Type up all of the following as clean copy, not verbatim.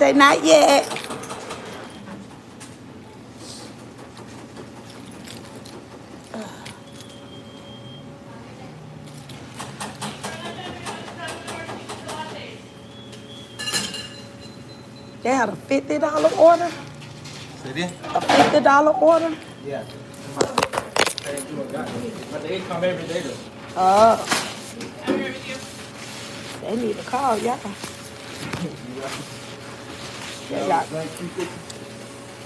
Say not yet. They had a $50 order? Say again? A $50 order? Yeah. But they come every day though. Oh. They need to call y'all.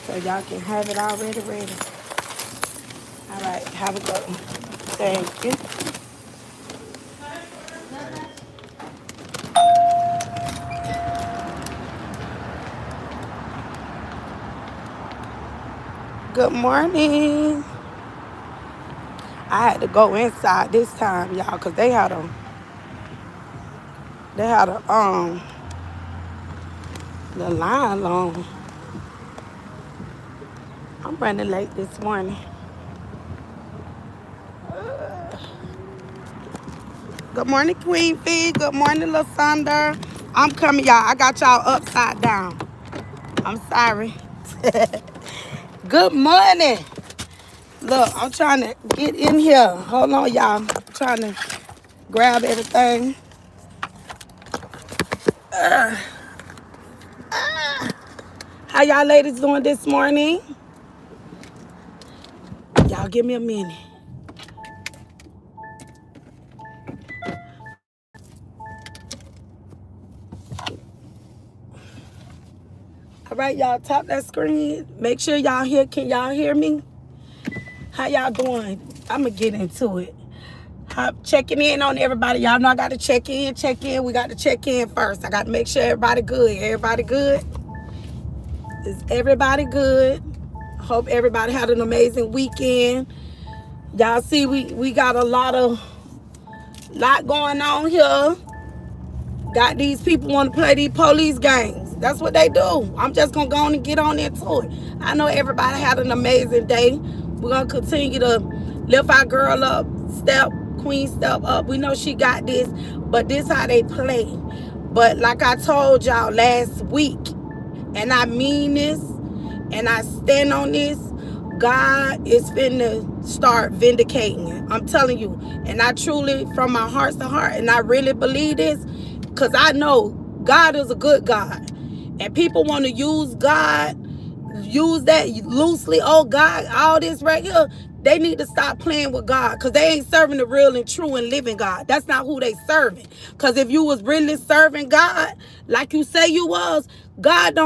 So y'all can have it already ready. All right, have a good one. Thank you. Good morning. I had to go inside this time, y'all, because they had a the line long. I'm running late this morning. Good morning, Queen Fee. Good morning, LaSonda. I'm coming, y'all. I got y'all upside down. I'm sorry. Good morning. Look, I'm trying to get in here. Hold on, y'all. I'm trying to grab everything. How y'all ladies doing this morning? Y'all give me a minute. All right, y'all, tap that screen. Make sure y'all hear. Can y'all hear me? How y'all doing? I'm going to get into it. Checking in on everybody. Y'all know I got to check in. We got to check in first. I got to make sure everybody good. Everybody good? Is everybody good? Hope everybody had an amazing weekend. Y'all see we got a lot going on here. Got these people want to play these police games. That's what they do. I'm just going to go on and get on into it. I know everybody had an amazing day. We're going to continue to lift our girl up, Queen step up. We know she got this, but this how they play. But like I told y'all last week, and I mean this, and I stand on this, God is finna start vindicating. I'm telling you. And I truly, from my heart to heart, and I really believe this, because I know God is a good God. And people want to use God, use that loosely. Oh, God, all this right here. They need to stop playing with God, because they ain't serving the real and true and living God. That's not who they serving. Because if you was really serving God, like you say you was, God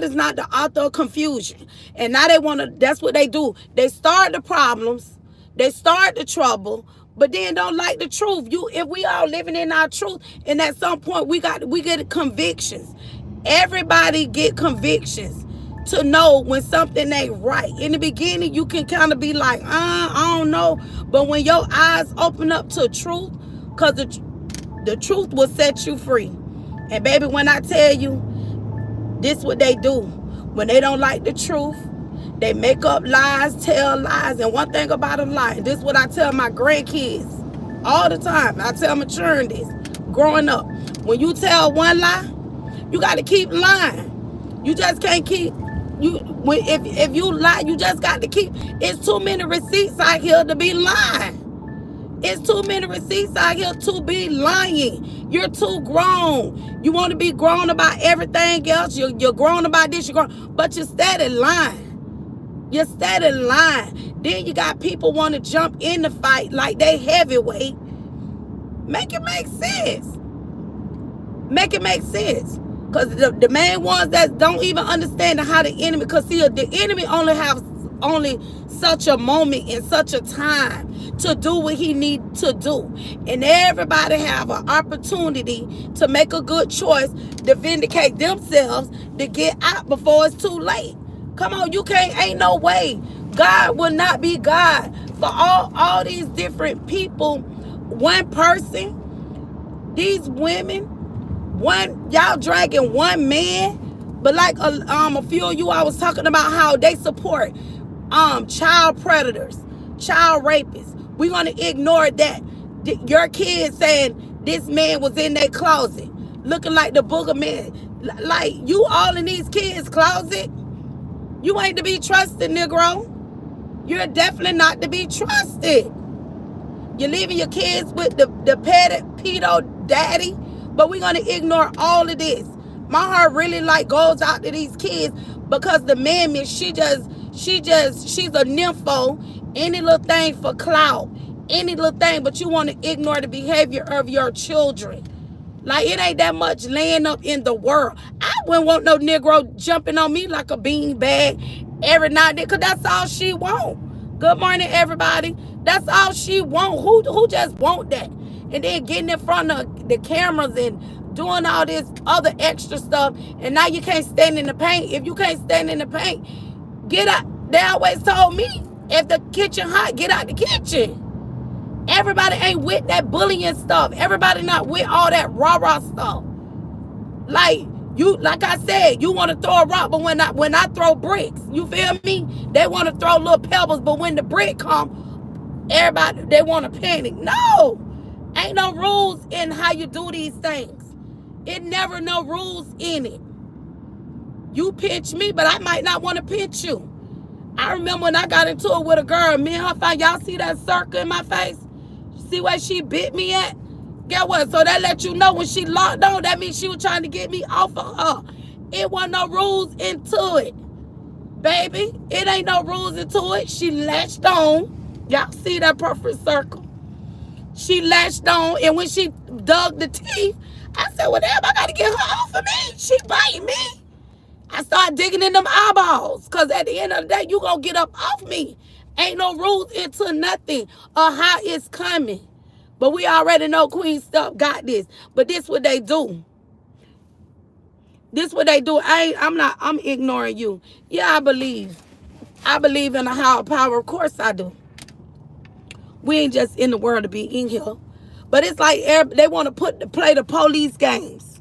is not the author of confusion. And now they want to, that's what they do. They start the problems, they start the trouble, but then don't like the truth. If we all living in our truth, and at some point we get convictions. Everybody get convictions to know when something ain't right. In the beginning, you can kind of be like, I don't know. But when your eyes open up to truth, because the truth will set you free. And baby, when I tell you, this what they do. When they don't like the truth, they make up lies, tell lies. And one thing about a lie, and this is what I tell my grandkids all the time. I tell them children this. Growing up, when you tell one lie, you got to keep lying. You just can't keep. If you lie, you just got to keep. It's too many receipts out here to be lying. It's too many receipts out here to be lying. You're too grown. You want to be grown about everything else. You're grown about this. You're grown, but you're steady lying. You're steady lying. Then you got people want to jump in the fight like they heavyweight. Make it make sense. Make it make sense. Because the main ones that don't even understand how the enemy, because see, the enemy only such a moment and such a time to do what he need to do. And everybody have an opportunity to make a good choice to vindicate themselves, to get out before it's too late. Come on, ain't no way. God will not be God for all these different people. One person, these women, y'all dragging one man, but like a few of you, I was talking about how they support child predators, child rapists. We're gonna ignore that. Your kids saying this man was in their closet looking like the booger man. Like, you all in these kids' closet. You ain't to be trusted, Negro. You're definitely not to be trusted. You're leaving your kids with the petty pedo daddy, but we're gonna ignore all of this. My heart really like goes out to these kids because the man, she's a nympho. Any little thing for clout, any little thing, but you want to ignore the behavior of your children. Like, it ain't that much laying up in the world. I wouldn't want no Negro jumping on me like a bean bag every now and then, because that's all she want. Good morning, everybody. That's all she want. Who just want that? And then getting in front of the cameras and doing all this other extra stuff, and now you can't stand in the paint. If you can't stand in the paint, get out. They always told me, if the kitchen hot, get out the kitchen. Everybody ain't with that bullying stuff. Everybody not with all that rah-rah stuff. Like I said, you want to throw a rock, but when I throw bricks, you feel me? They want to throw little pebbles, but when the brick come, everybody, they want to panic. No, ain't no rules in how you do these things. It never no rules in it. You pinch me, but I might not want to pinch you. I remember when I got into it with a girl, me and her fight. Y'all see that circle in my face? See where she bit me at? Get what? So that let you know when she locked on, that means she was trying to get me off of her. It wasn't no rules into it, baby. It ain't no rules into it. She latched on. Y'all see that perfect circle? She latched on, and when she dug the teeth, I said, well, damn, I got to get her off of me. She biting me. I started digging in them eyeballs, because at the end of the day, you going to get up off me. Ain't no rules into nothing or how it's coming. But we already know Queen Stuff got this. But this what they do. This what they do. I'm ignoring you. Yeah, I believe. I believe in a higher power. Of course I do. We ain't just in the world to be in here. But it's like they want to play the police games.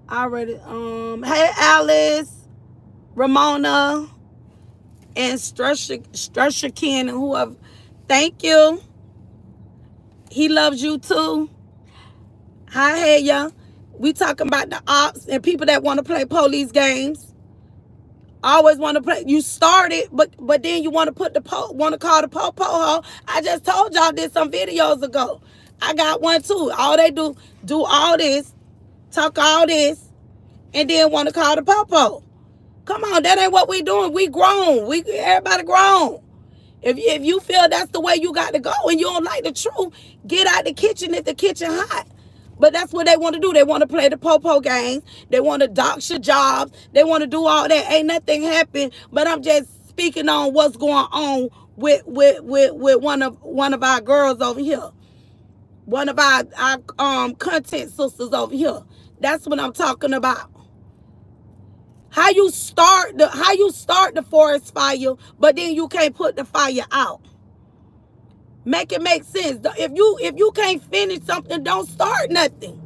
Already. Hey, Alice, Ramona, and Strusha Ken, and whoever. Thank you. He loves you too. Hi, hey, y'all. We talking about the ops and people that want to play police games. Always want to play. You started, but then you want to call the po-po. I just told y'all this some videos ago. I got one too. All they do all this, talk all this, and then want to call the po-po. Come on, that ain't what we doing. We grown. Everybody grown. If you feel that's the way you got to go and you don't like the truth, get out the kitchen if the kitchen hot. But that's what they want to do. They want to play the po-po games. They want to dox your jobs. They want to do all that. Ain't nothing happen. But I'm just speaking on what's going on with one of our girls over here. One of our content sisters over here. That's what I'm talking about. How you start the forest fire, but then you can't put the fire out. Make it make sense. If you can't finish something, don't start nothing.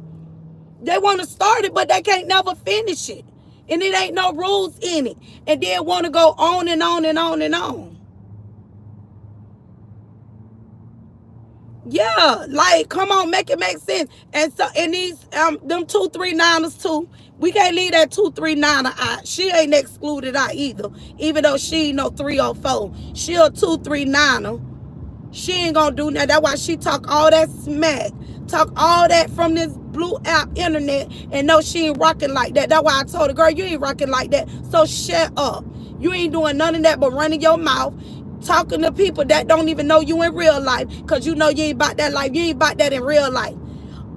They want to start it, but they can't never finish it. And it ain't no rules in it. And then want to go on and on and on and on. Yeah, like, come on, make it make sense. And so, in these, them 239ers too, we can't leave that 239er out. She ain't excluded out either, even though she ain't no 304. She a 239er. She ain't gonna do nothing. That's why she talk all that smack, talk all that from this blue app internet, and no, she ain't rocking like that. That's why I told her, girl, you ain't rocking like that. So shut up. You ain't doing none of that but running your mouth, talking to people that don't even know you in real life, because you know you ain't about that life. You ain't about that in real life.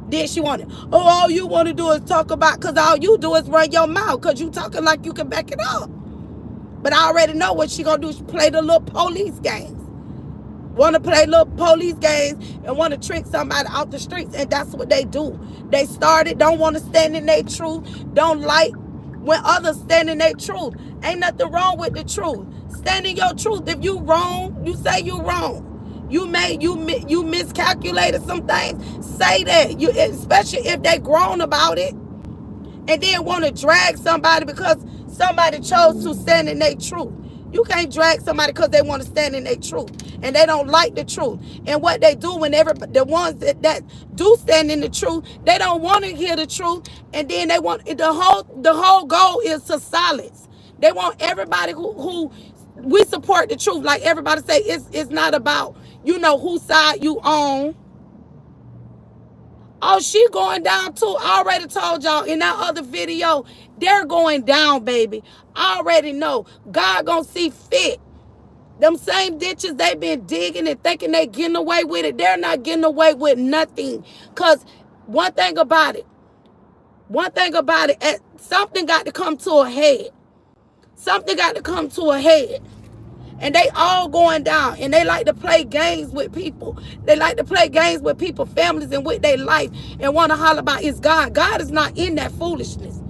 Then she wanted, oh, all you want to do is talk about, because all you do is run your mouth, because you talking like you can back it up. But I already know what she going to do. She play the little police games. Want to play little police games and want to trick somebody out the streets. And that's what they do. They started, don't want to stand in their truth. Don't like when others stand in their truth. Ain't nothing wrong with the truth. Stand in your truth. If you wrong, you say you wrong. You miscalculated some things. Say that. You, especially if they grown about it. And then want to drag somebody because somebody chose to stand in their truth. You can't drag somebody because they want to stand in their truth and they don't like the truth. And what they do whenever the ones that do stand in the truth, they don't want to hear the truth. And then they want the whole goal is to silence. They want everybody who we support the truth. Like everybody say, it's not about whose side you on. Oh, she going down too. I already told y'all in that other video, they're going down, baby. I already know. God gonna see fit. Them same ditches they been digging and thinking they getting away with it, they're not getting away with nothing. Because one thing about it, something got to come to a head. Something got to come to a head. And they all going down. And they like to play games with people. They like to play games with people, families, and with their life. And want to holler about it's God. God is not in that foolishness.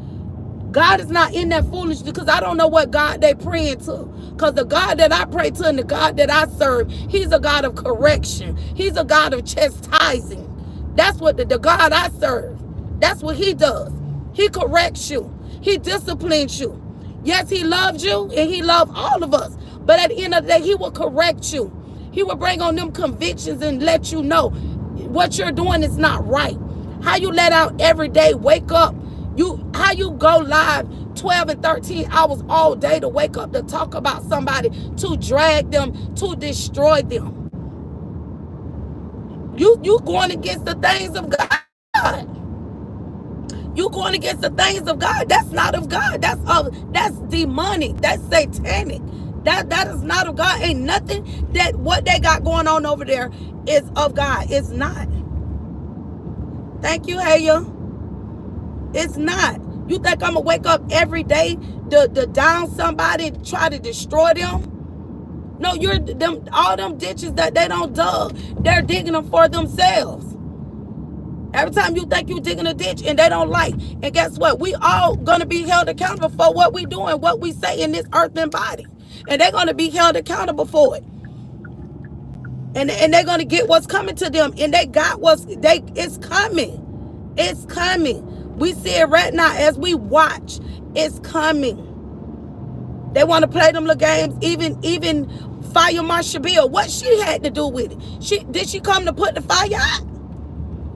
God is not in that foolishness because I don't know what God they praying to. Because the God that I pray to and the God that I serve, he's a God of correction. He's a God of chastising. That's what the God I serve. That's what he does. He corrects you. He disciplines you. Yes, he loves you and he loves all of us. But at the end of the day, he will correct you. He will bring on them convictions and let you know what you're doing is not right. How you let out every day, wake up. How you go live 12 and 13 hours all day to wake up to talk about somebody, to drag them, to destroy them. You going against the things of God. You going against the things of God. That's not of God. That's demonic. That's satanic. That is not of God. Ain't nothing that what they got going on over there is of God. It's not. Thank you, Haya. It's not. You think I'm gonna wake up every day to down somebody, try to destroy them? No, all them ditches that they don't dug, they're digging them for themselves. Every time you think you digging a ditch and they don't like, and guess what? We all gonna be held accountable for what we do and what we say in this earthen body, and they're gonna be held accountable for it. And they're gonna get what's coming to them, and they got it's coming. It's coming. We see it right now as we watch. It's coming. They want to play them little games. Even Fire Marsha Bill. What she had to do with it? Did she come to put the fire out?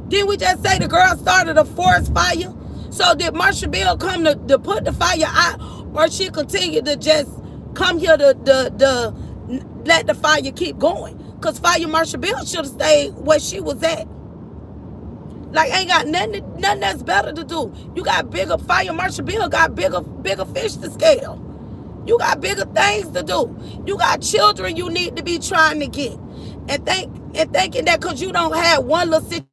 Didn't we just say the girl started a forest fire? So did Marsha Bill come to put the fire out, or she continued to just come here to let the fire keep going? Because Fire Marsha Bill should have stayed where she was at. Like, ain't got nothing that's better to do. You got bigger, Fire Marsha Bill got bigger fish to scale. You got bigger things to do. You got children you need to be trying to get. And thinking that because you don't have one little situation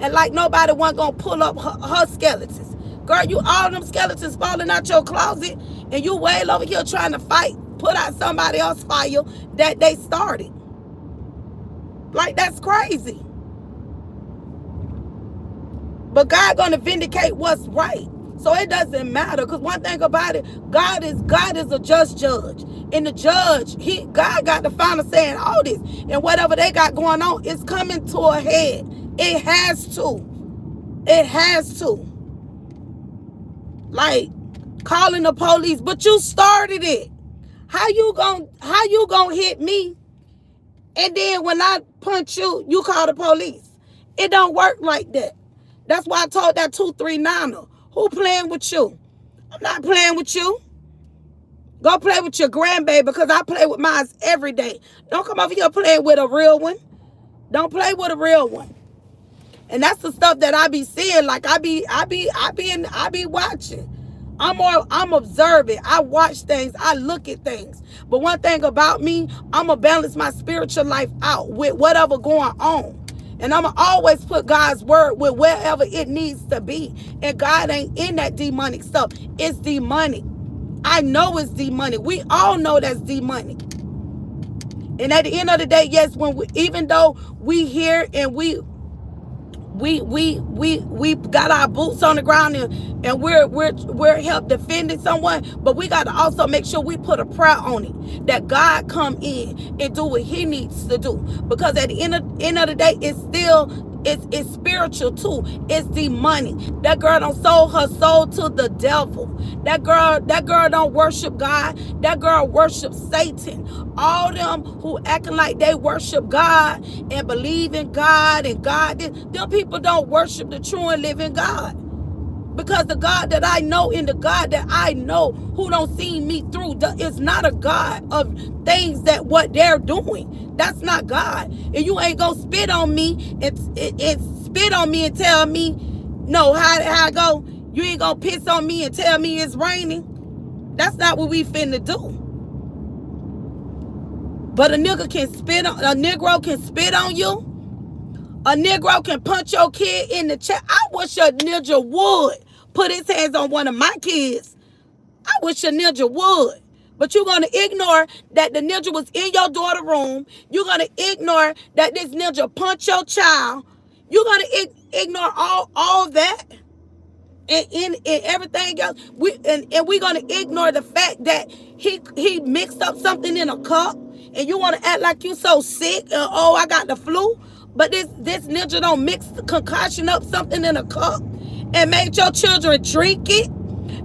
and like nobody wasn't going to pull up her skeletons. Girl, you all them skeletons falling out your closet and you wail over here trying to put out somebody else's fire that they started. Like, that's crazy. But God gonna vindicate what's right. So it doesn't matter. Because one thing about it, God is a just judge. And the judge, God got the final say in all this. And whatever they got going on, it's coming to a head. It has to. It has to. Like, calling the police, but you started it. How you gonna hit me? And then when I punch you, you call the police. It don't work like that. That's why I told that 239er, who playing with you? I'm not playing with you. Go play with your grandbaby, because I play with mine every day. Don't come over here playing with a real one. Don't play with a real one. And that's the stuff that I be seeing. Like, I be watching. I'm observing. I watch things. I look at things. But one thing about me, I'm going to balance my spiritual life out with whatever going on. And I'm going to always put God's word with wherever it needs to be. And God ain't in that demonic stuff. It's demonic. I know it's demonic. We all know that's demonic. And at the end of the day, yes, even though we hear and we got our boots on the ground and we're help defending someone, but we got to also make sure we put a prayer on it, that God come in and do what he needs to do. Because at the end of the day, it's still It's spiritual too. It's demonic. That girl don't sold her soul to the devil. That girl don't worship God. That girl worships Satan. All them who acting like they worship God and believe in God and God, them people don't worship the true and living God. Because the God that I know and the God that I know who don't see me through is not a God of things that what they're doing. That's not God. And you ain't gonna spit on me and spit on me and tell me, no, how I go? You ain't gonna piss on me and tell me it's raining. That's not what we finna do. But a Negro can spit on you. A Negro can punch your kid in the chest. I wish a ninja would put his hands on one of my kids. I wish a ninja would. But you're going to ignore that the ninja was in your daughter's room. You're going to ignore that this ninja punched your child. You're going to ignore all that and everything else. And we're going to ignore the fact that he mixed up something in a cup. And you want to act like you so sick. Oh, I got the flu. But this ninja don't mix the concoction up something in a cup and made your children drink it.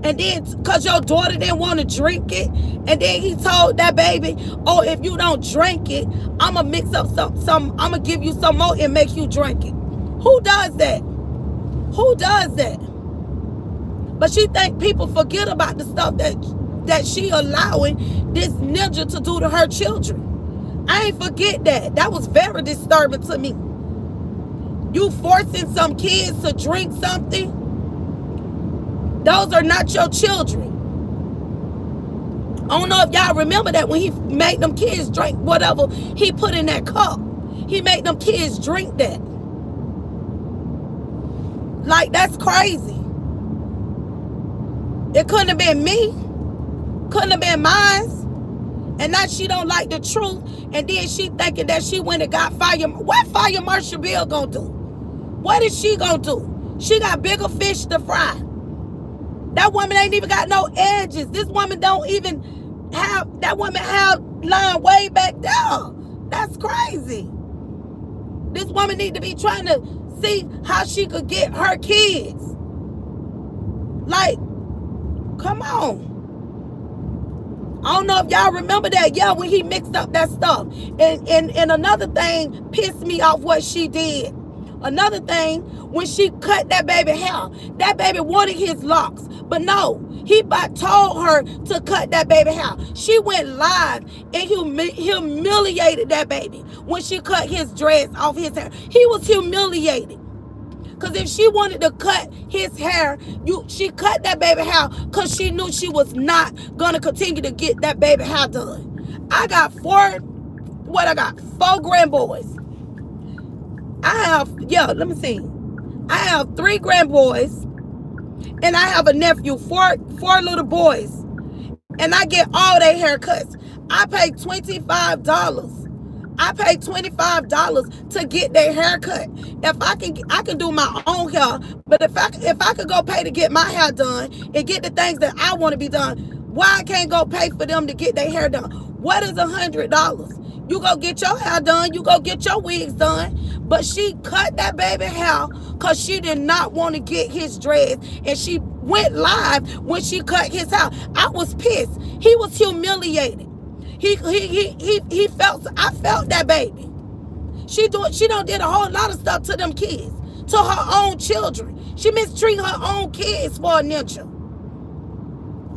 And then because your daughter didn't want to drink it. And then he told that baby, oh, if you don't drink it, I'm going to mix up some I'm going to give you some more and make you drink it. Who does that? Who does that? But she think people forget about the stuff that she allowing this ninja to do to her children. I ain't forget that. That was very disturbing to me. You forcing some kids to drink something. Those are not your children. I don't know if y'all remember that when he made them kids drink whatever he put in that cup. He made them kids drink that. Like, that's crazy. It couldn't have been me. Couldn't have been mine. And now she don't like the truth. And then she thinking that she went and got fire. What fire Marshall Bill gonna do? What is she gonna do? She got bigger fish to fry. That woman ain't even got no edges. This woman don't even have, that woman have line way back there. That's crazy. This woman need to be trying to see how she could get her kids. Like, come on. I don't know if y'all remember that. Yeah, when he mixed up that stuff. And another thing pissed me off what she did. Another thing, when she cut that baby hair, that baby wanted his locks. But no, he told her to cut that baby hair. She went live and humiliated that baby when she cut his dreads off his hair. He was humiliated. Because if she wanted to cut his hair, she cut that baby hair because she knew she was not going to continue to get that baby hair done. I got four grandboys. Let me see. I have 3 grandboys and I have a nephew, four little boys. And I get all their haircuts. I pay $25. I pay $25 to get their haircut. If I can do my own hair, but if I could go pay to get my hair done and get the things that I want to be done, why I can't go pay for them to get their hair done? What is $100? You go get your hair done, you go get your wigs done. But she cut that baby hair because she did not want to get his dreads, and she went live when she cut his hair. I was pissed. He was humiliated. I felt that baby. She done did a whole lot of stuff to them kids, to her own children. She mistreated her own kids for a ninja.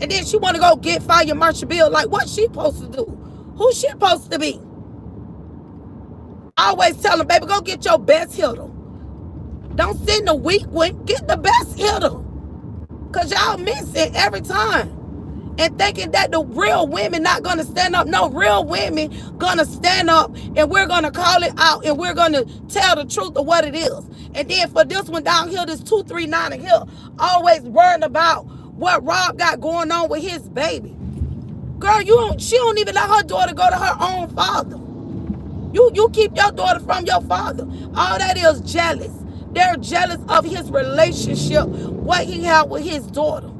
And then she want to go get Fire Marshall Bill. Like, what she supposed to do? Who she supposed to be? I always tell them, baby, go get your best hitter. Don't send the weak one. Get the best hitter. Because y'all miss it every time. And thinking that the real women not going to stand up. No, real women going to stand up and we're going to call it out and we're going to tell the truth of what it is. And then for this one down here, this 239 here, always worrying about what Rob got going on with his baby. Girl, she don't even let her daughter go to her own father. You keep your daughter from your father. All that is jealous. They're jealous of his relationship, what he had with his daughter.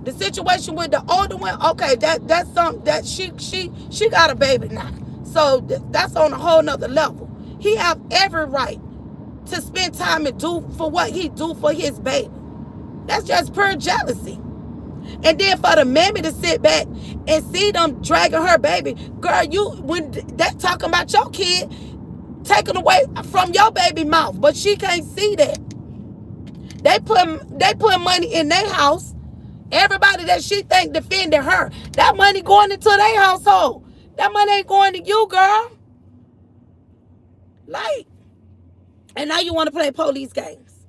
The situation with the older one, okay, that's something that she got a baby now. So that's on a whole nother level. He have every right to spend time and do for what he do for his baby. That's just pure jealousy. And then for the mammy to sit back and see them dragging her baby, girl, you when they talking about your kid taken away from your baby mouth, but she can't see that. They put money in their house. Everybody that she think defended her, that money going into their household. That money ain't going to you, girl. Like, and now you want to play police games.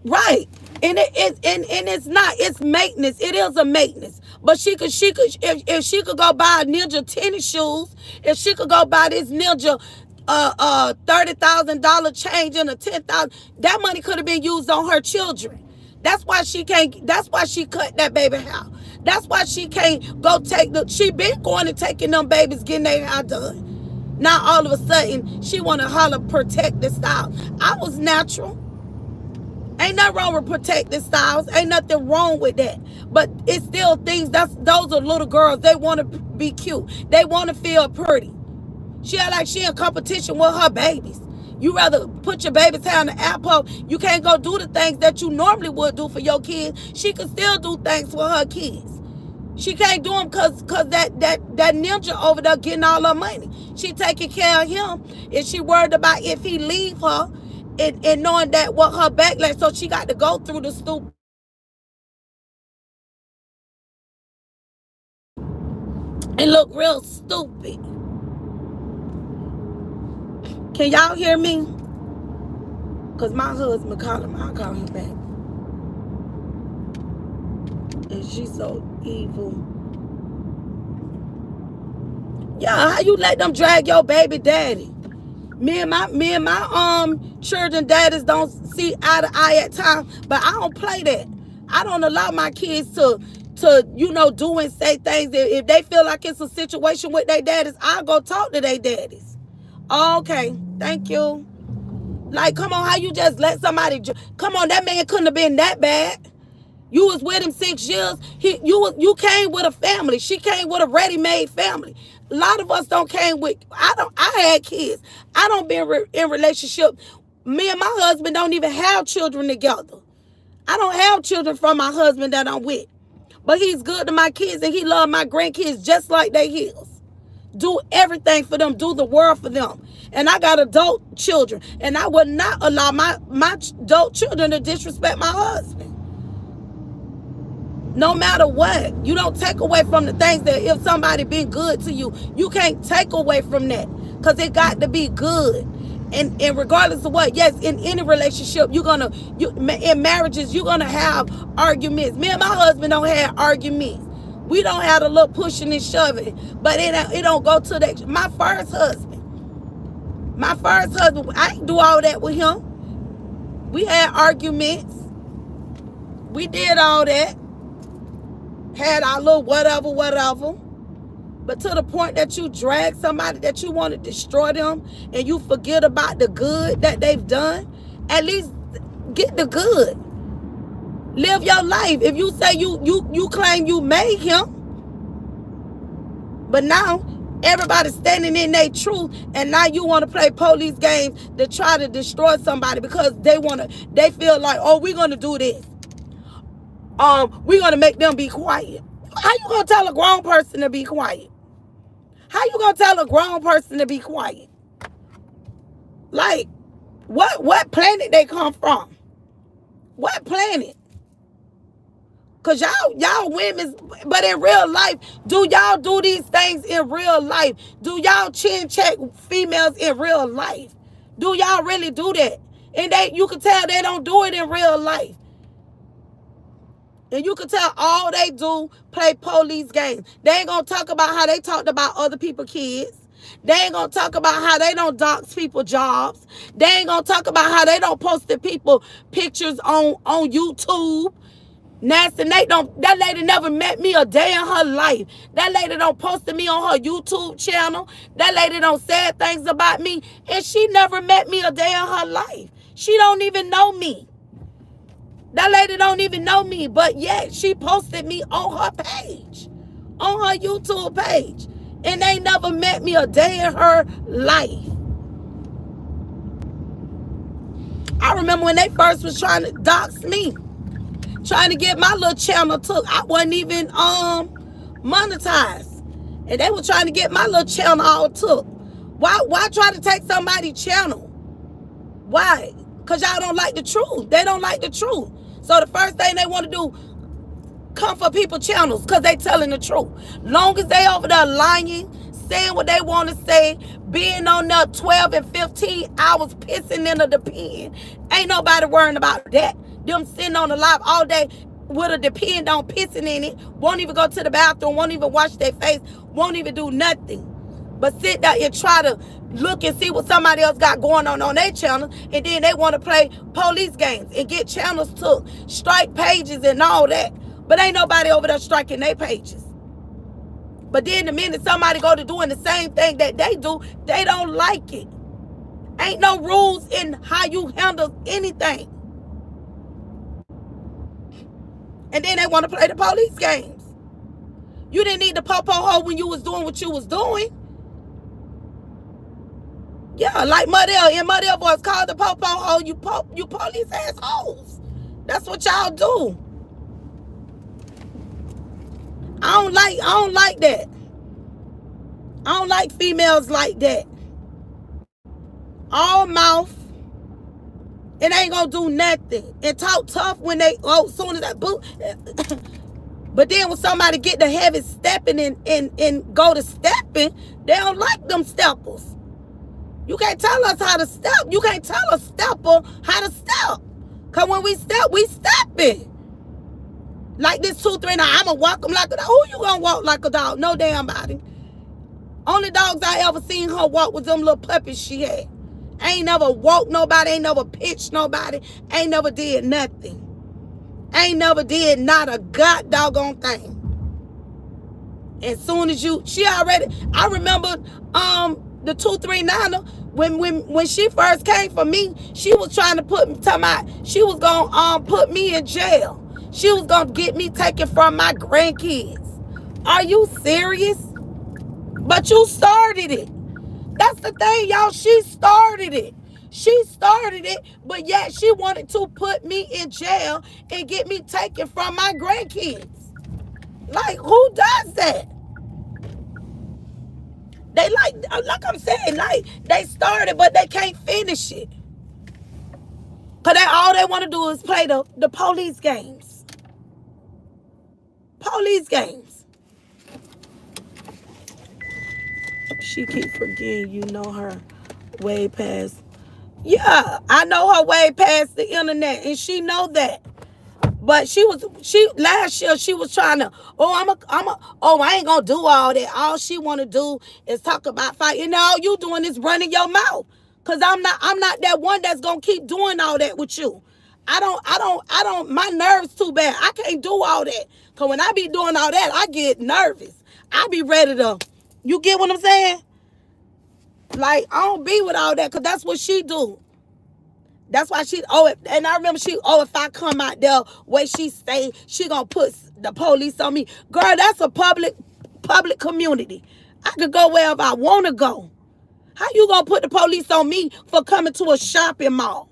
Right. And it's not. It's maintenance. It is a maintenance. But if she could go buy a Ninja tennis shoes, if she could go buy this Ninja $30,000 change and a $10,000, that money could have been used on her children. That's why she can't. That's why she cut that baby hair. That's why she can't go take the. She been going and taking them babies, getting their hair done. Now all of a sudden she want to holler protective style. I was natural. Ain't nothing wrong with protective styles. Ain't nothing wrong with that. But it's still things. Those are little girls. They want to be cute. They want to feel pretty. She act like she in competition with her babies. You rather put your baby's hair on the apple. You can't go do the things that you normally would do for your kids. She can still do things for her kids. She can't do them because that ninja over there getting all her money. She taking care of him. And she worried about if he leave her and knowing that what her backlash. So she got to go through the stupid and look real stupid. Can y'all hear me? Because my husband called him. I'll call him back. And she's so evil. Yeah, how you let them drag your baby daddy? Me and my children daddies don't see eye to eye at times, but I don't play that. I don't allow my kids to do and say things. If they feel like it's a situation with their daddies, I'll go talk to their daddies. Okay, thank you. Like, come on, how you just let somebody? Come on, that man couldn't have been that bad. You was with him 6 years. You came with a family. She came with a ready-made family. A lot of us don't came with. I had kids. I don't be in relationship. Me and my husband don't even have children together. I don't have children from my husband that I'm with. But he's good to my kids and he love my grandkids just like they his. Do everything for them. Do the world for them. And I got adult children. And I would not allow my adult children to disrespect my husband. No matter what, you don't take away from the things that if somebody been good to you, you can't take away from that because it got to be good. And regardless of what, yes, in any relationship, in marriages, you're going to have arguments. Me and my husband don't have arguments. We don't have a little pushing and shoving, but it don't go to that. My first husband, I ain't do all that with him. We had arguments. We did all that. Had our little whatever. But to the point that you drag somebody that you want to destroy them and you forget about the good that they've done, at least get the good. Live your life. If you say you claim you made him, but now everybody's standing in their truth and now you want to play police games to try to destroy somebody because they feel like, oh, we're going to do this. We're going to make them be quiet. How you going to tell a grown person to be quiet? How you going to tell a grown person to be quiet? Like, what planet they come from? What planet? Because y'all women, but in real life, do y'all do these things in real life? Do y'all chin check females in real life? Do y'all really do that? And you can tell they don't do it in real life. And you can tell all they do play police games. They ain't going to talk about how they talked about other people's kids. They ain't going to talk about how they don't dox people jobs. They ain't going to talk about how they don't post the people pictures on YouTube. Nasty Nate that lady never met me a day in her life. That lady don't post me on her YouTube channel. That lady don't say things about me. And she never met me a day in her life. She don't even know me. That lady don't even know me, but yet she posted me on her page, on her YouTube page. and they never met me a day in her life. I remember when they first was trying to dox me, trying to get my little channel took. I wasn't even monetized. And they were trying to get my little channel all took. Why try to take somebody's channel? Why? Because y'all don't like the truth. They don't like the truth. So the first thing they want to do, come for people channels because they telling the truth. Long as they over there lying, saying what they want to say, being on there 12 and 15 hours pissing in the pen, ain't nobody worrying about that. Them sitting on the live all day with a depend on pissing in it, won't even go to the bathroom, won't even wash their face, won't even do nothing. But sit there and try to look and see what somebody else got going on their channel, and then they want to play police games and get channels took, strike pages and all that. But ain't nobody over there striking their pages. But then the minute somebody go to doing the same thing that they do, they don't like it. Ain't no rules in how you handle anything. And then they want to play the police games. You didn't need the po-po hole when you was doing what you was doing. Yeah, like Mudell in Mudell Boys called the po-po hole, you police assholes. That's what y'all do. I don't like that. I don't like females like that. All mouth. It ain't gonna do nothing. And talk tough when they soon as that boot. But then when somebody get the heavy stepping and go to stepping, they don't like them steppers. You can't tell us how to step. You can't tell a stepper how to step. Cause when we stepping. Like this 2-3 now, I'ma walk them like a dog. Who you gonna walk like a dog? No damn body. Only dogs I ever seen her walk was them little puppies she had. Ain't never walked nobody, ain't never pitched nobody, ain't never did nothing. Ain't never did not a god doggone thing. As soon as I remember the 239er when she first came for me, she was trying to she was gonna put me in jail. She was gonna get me taken from my grandkids. Are you serious? But you started it. That's the thing, y'all. She started it. She started it, but yet she wanted to put me in jail and get me taken from my grandkids. Like, who does that? They like I'm saying, like, they started, but they can't finish it. Because all they want to do is play the police games. Police games. She keep forgetting you know her way past. Yeah, I know her way past the internet, and she know that. But she last year she was trying to, I ain't gonna do all that. All she wanna do is talk about fighting. And all you doing is running your mouth. Cause I'm not that one that's gonna keep doing all that with you. I don't, my nerves too bad. I can't do all that. Cause when I be doing all that, I get nervous. I be ready to, you get what I'm saying? Like, I don't be with all that, cause that's what she do. That's why and I remember if I come out there where she stay, she gonna put the police on me. Girl, that's a public community. I could go wherever I wanna go. How you gonna put the police on me for coming to a shopping mall?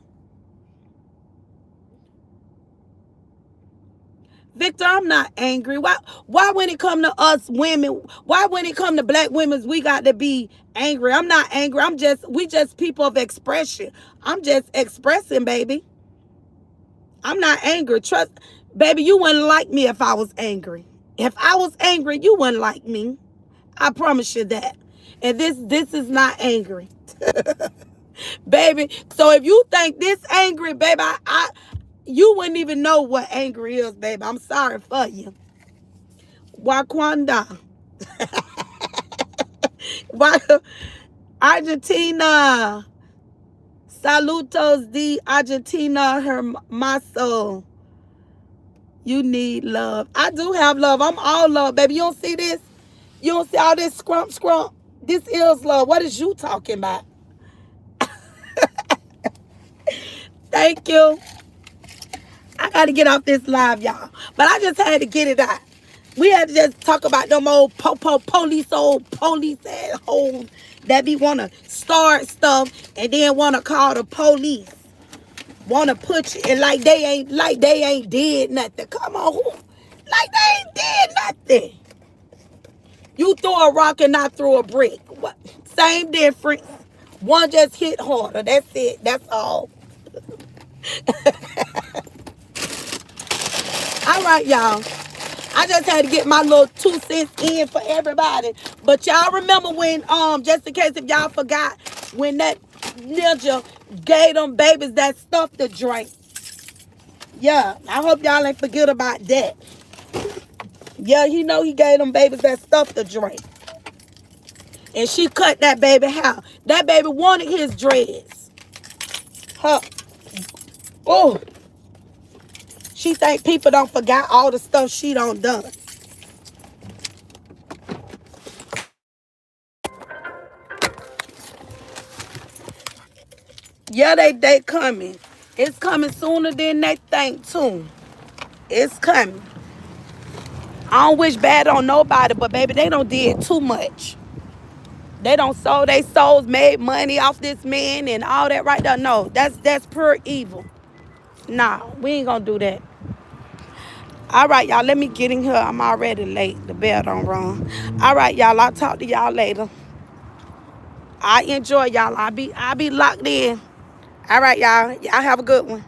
Victor, I'm not angry. Why when it come to us women, why when it come to black women, we got to be angry? I'm not angry. We just people of expression. I'm just expressing, baby. I'm not angry. Trust, baby, you wouldn't like me if I was angry. If I was angry, you wouldn't like me. I promise you that. And this is not angry. Baby, so if you think this angry, baby, you wouldn't even know what angry is, baby. I'm sorry for you. Wakanda. Argentina. Saludos de Argentina, hermoso. You need love. I do have love. I'm all love, baby. You don't see this? You don't see all this scrump? This is love. What is you talking about? Thank you. I got to get off this live, y'all. But I just had to get it out. We had to just talk about them old old police assholes that be wanna start stuff and then wanna call the police. Wanna put you in like they ain't did nothing. Come on, who? Like they ain't did nothing. You throw a rock and I throw a brick. What? Same difference. One just hit harder. That's it. That's all. All right, y'all. I just had to get my little 2 cents in for everybody. But y'all remember when, just in case if y'all forgot, when that ninja gave them babies that stuff to drink. Yeah, I hope y'all ain't forget about that. Yeah, he gave them babies that stuff to drink. And she cut that baby hair. That baby wanted his dreads. Huh. Oh, she think people don't forgot all the stuff she done. Yeah, they coming. It's coming sooner than they think too. It's coming. I don't wish bad on nobody, but baby, they don't did too much. They don't sold their souls, made money off this man and all that right there. No, that's pure evil. Nah, we ain't gonna do that. All right, y'all, let me get in here. I'm already late. The bell don't run. All right, y'all, I'll talk to y'all later. I enjoy y'all. I'll be locked in. All right, y'all. Y'all have a good one.